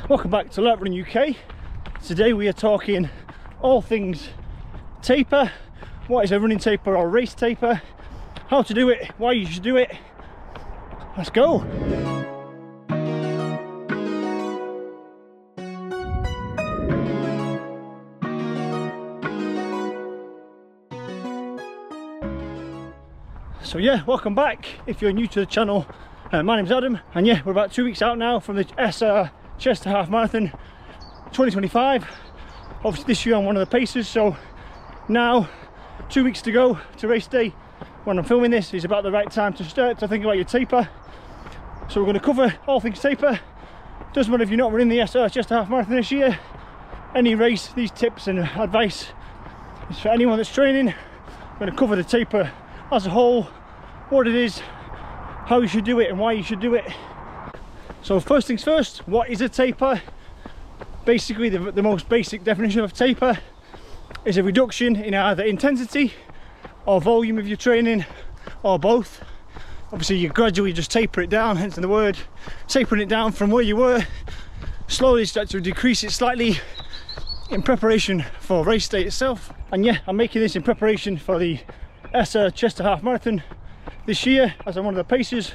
Welcome back to Tapering UK. Today we are talking all things taper. What is a running taper or race taper? How to do it, why you should do it. Let's go. So yeah, welcome back. If you're new to the channel, my name's Adam, and yeah, we're about 2 weeks out now from the Essar Chester Half Marathon 2025. Obviously this year I'm one of the pacers, so now 2 weeks to go to race day. When I'm filming this is about the right time to start to think about your taper. So we're going to cover all things taper. Doesn't matter if you're not running the Essar Chester Half Marathon this year, any race, these tips and advice is for anyone that's training. We're going to cover the taper as a whole, what it is, how you should do it and why you should do it. So first things first, what is a taper? Basically the most basic definition of taper is a reduction in either intensity or volume of your training, or both. Obviously you gradually just taper it down, hence the word, tapering it down from where you were, slowly start to decrease it slightly in preparation for race day itself. And yeah, I'm making this in preparation for the Essar Chester Half Marathon this year, as I'm one of the pacers,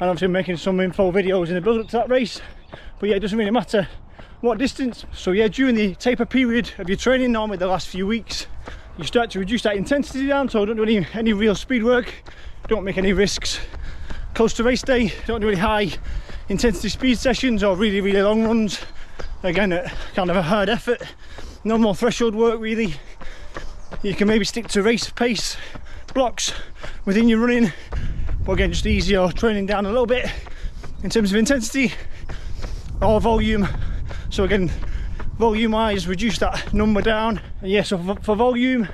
and obviously I'm making some info videos in the build up to that race. But yeah, it doesn't really matter what distance. So yeah, during the taper period of your training, normally the last few weeks, you start to reduce that intensity down, so don't do any real speed work, don't make any risks close to race day, don't do any high intensity speed sessions or really long runs, again at kind of a hard effort, no more threshold work really. You can maybe stick to race pace blocks within your running, but again just ease your training down a little bit in terms of intensity or volume. So again, volume wise, reduce that number down. And yeah, so for volume,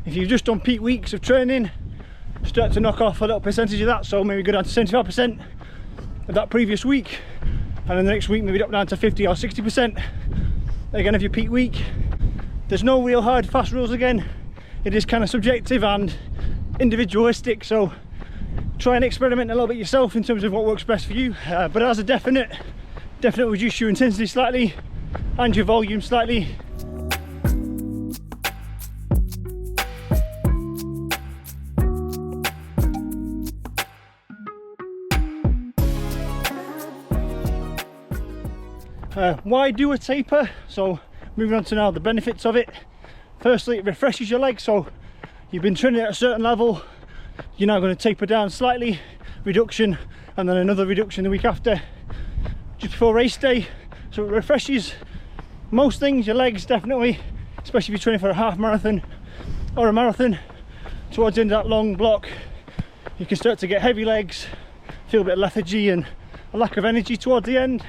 if you've just done peak weeks of training, start to knock off a little percentage of that, so maybe go down to 75% of that previous week, and then the next week maybe drop down to 50 or 60% again of your peak week. There's no real hard fast rules. Again, it is kind of subjective and individualistic, so try and experiment a little bit yourself in terms of what works best for you, but as a definite reduce your intensity slightly and your volume slightly. Why do a taper? So moving on to now the benefits of it. Firstly, it refreshes your legs. So you've been training at a certain level, you're now going to taper down slightly, reduction, and then another reduction the week after, just before race day. So it refreshes most things, your legs definitely, especially if you're training for a half marathon or a marathon. Towards the end of that long block, you can start to get heavy legs, feel a bit of lethargy and a lack of energy towards the end,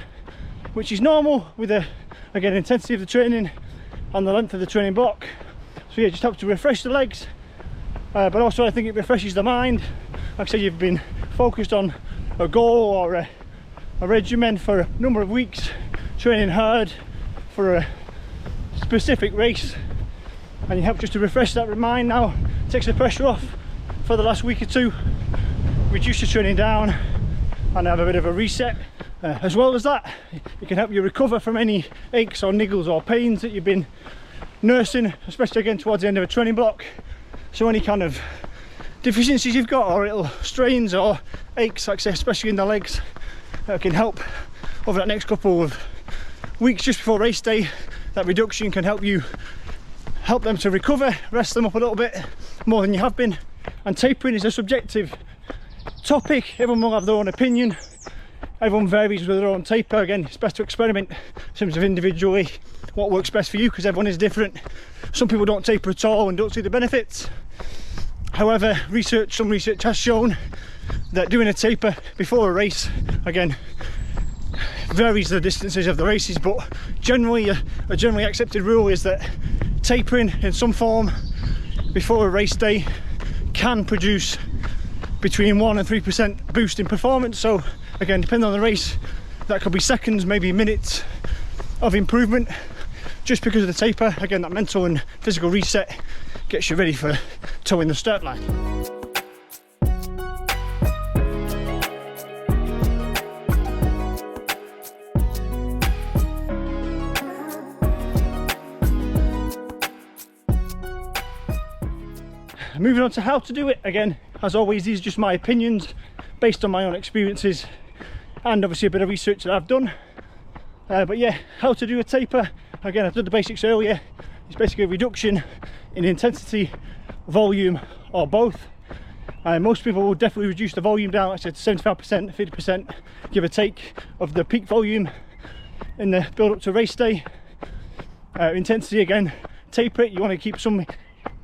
which is normal with the, again, intensity of the training and the length of the training block. So yeah, just helps to refresh the legs, but also I think it refreshes the mind. Like I said, you've been focused on a goal or a regimen for a number of weeks, training hard for a specific race, and you help just to refresh that mind now, takes the pressure off for the last week or two, reduce your training down and have a bit of a reset. As well as that, it can help you recover from any aches or niggles or pains that you've been nursing, especially again towards the end of a training block. So any kind of deficiencies you've got or little strains or aches, like I say, especially in the legs, can help over that next couple of weeks just before race day. That reduction can help them to recover, rest them up a little bit more than you have been. And tapering is a subjective topic, everyone will have their own opinion. Everyone varies with their own taper. Again, it's best to experiment in terms of individually what works best for you, because everyone is different. Some people don't taper at all and don't see the benefits. However, some research has shown that doing a taper before a race, again, varies the distances of the races, but generally a generally accepted rule is that tapering in some form before a race day can produce between 1 and 3% boost in performance. So again, depending on the race, that could be seconds, maybe minutes of improvement just because of the taper. Again, that mental and physical reset gets you ready for towing the start line. Moving on to how to do it, again, as always, these are just my opinions based on my own experiences and obviously a bit of research that I've done. But yeah, how to do a taper, again, I've done the basics earlier. It's basically a reduction in intensity, volume, or both. Most people will definitely reduce the volume down, like I said, 75%, 50%, give or take, of the peak volume in the build up to race day. Intensity, again, taper it. You want to keep some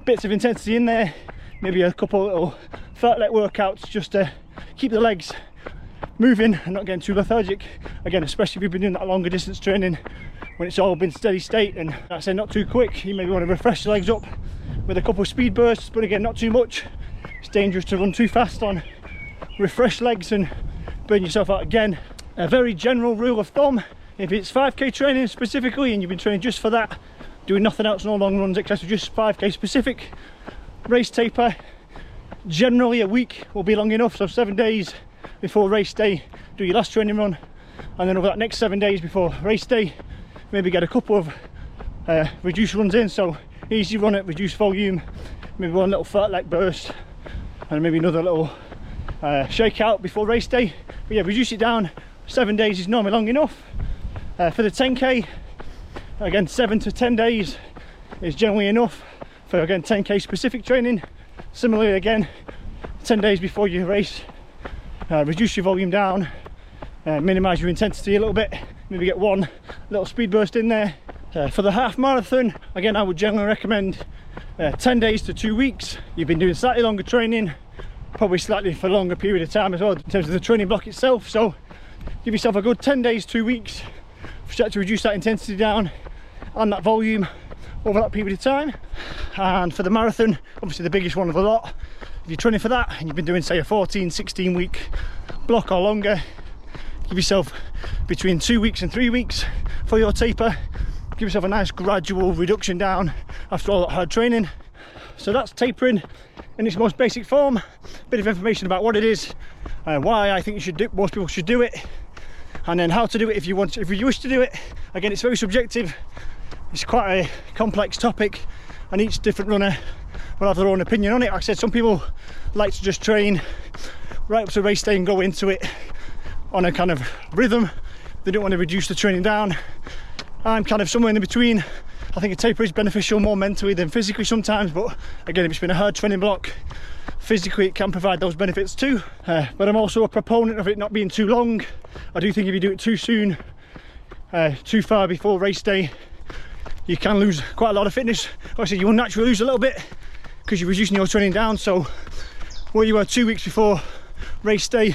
bits of intensity in there, maybe a couple of little fartlek workouts just to keep the legs moving and not getting too lethargic. Again, especially if you've been doing that longer distance training when it's all been steady state and, like I say, not too quick. You maybe want to refresh the legs up with a couple of speed bursts, but again, not too much. It's dangerous to run too fast on refreshed legs and burn yourself out again. A very general rule of thumb, if it's 5k training specifically and you've been training just for that, doing nothing else, no long runs, etc., just 5k specific, race taper, generally a week will be long enough. So 7 days before race day, do your last training run, and then over that next 7 days before race day, maybe get a couple of reduced runs in. So easy run at reduced volume, maybe one little fartlek burst, and maybe another little shakeout before race day. But yeah, reduce it down. 7 days is normally long enough. For the 10k, again, 7 to 10 days is generally enough for, again, 10k specific training. Similarly, again, 10 days before your race, reduce your volume down, minimize your intensity a little bit, maybe get one little speed burst in there. For the half marathon, again, I would generally recommend 10 days to 2 weeks. You've been doing slightly longer training, probably slightly for a longer period of time as well in terms of the training block itself. So give yourself a good 10 days, 2 weeks to reduce that intensity down and that volume over that period of time. And for the marathon, obviously the biggest one of the lot, if you're training for that and you've been doing, say, a 14-16 week block or longer, give yourself between 2 weeks and 3 weeks for your taper. Give yourself a nice gradual reduction down after all that hard training. So that's tapering in its most basic form. A bit of information about what it is, why I think most people should do it, and then how to do it if you wish to do it. Again, it's very subjective. It's quite a complex topic, and each different runner will have their own opinion on it. Like I said, some people like to just train right up to race day and go into it on a kind of rhythm. They don't want to reduce the training down. I'm kind of somewhere in between. I think a taper is beneficial more mentally than physically sometimes, but again, if it's been a hard training block, physically it can provide those benefits too. But I'm also a proponent of it not being too long. I do think if you do it too soon, too far before race day, you can lose quite a lot of fitness. Obviously, you will naturally lose a little bit because you're reducing your training down. So where you are 2 weeks before race day,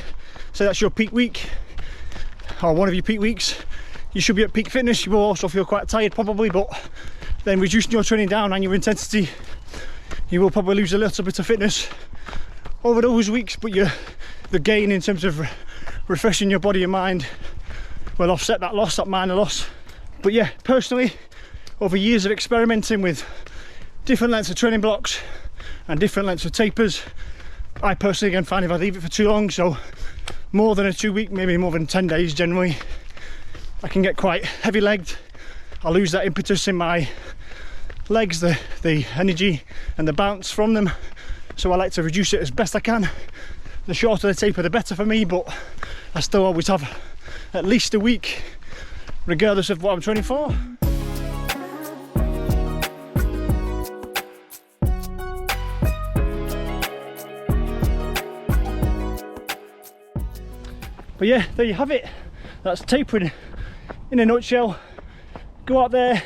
so that's your peak week, or one of your peak weeks, you should be at peak fitness. You will also feel quite tired probably, but then reducing your training down and your intensity, you will probably lose a little bit of fitness over those weeks, but the gain in terms of refreshing your body and mind will offset that loss, that minor loss. But yeah, personally, over years of experimenting with different lengths of training blocks and different lengths of tapers, I personally again find if I leave it for too long, so more than a 2 week, maybe more than 10 days generally, I can get quite heavy legged. I lose that impetus in my legs, the energy and the bounce from them. So I like to reduce it as best I can. The shorter the taper, the better for me, but I still always have at least a week, regardless of what I'm training for. But yeah, there you have it. That's tapering in a nutshell. Go out there,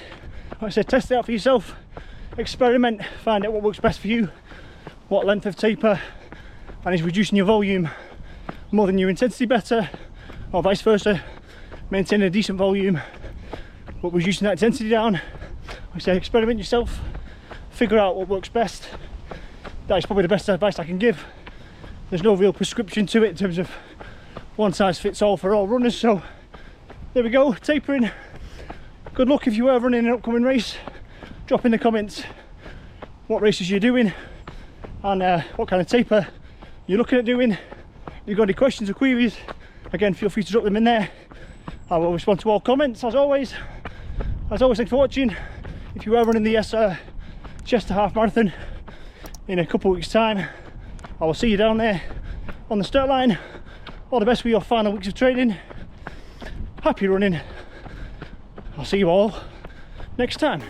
like I said, test it out for yourself, experiment, find out what works best for you, what length of taper, and is reducing your volume more than your intensity better, or vice versa, maintain a decent volume but reducing that intensity down. Like I said, experiment yourself, figure out what works best. That is probably the best advice I can give. There's no real prescription to it in terms of one size fits all for all runners. So there we go, tapering. Good luck if you are running an upcoming race. Drop in the comments what races you're doing and what kind of taper you're looking at doing. If you've got any questions or queries, again, feel free to drop them in there. I will respond to all comments as always. Thanks for watching. If you are running the Essar Chester Half Marathon, in a couple of weeks' time. I will see you down there on the start line. All the best with your final weeks of training. Happy running. I'll see you all next time.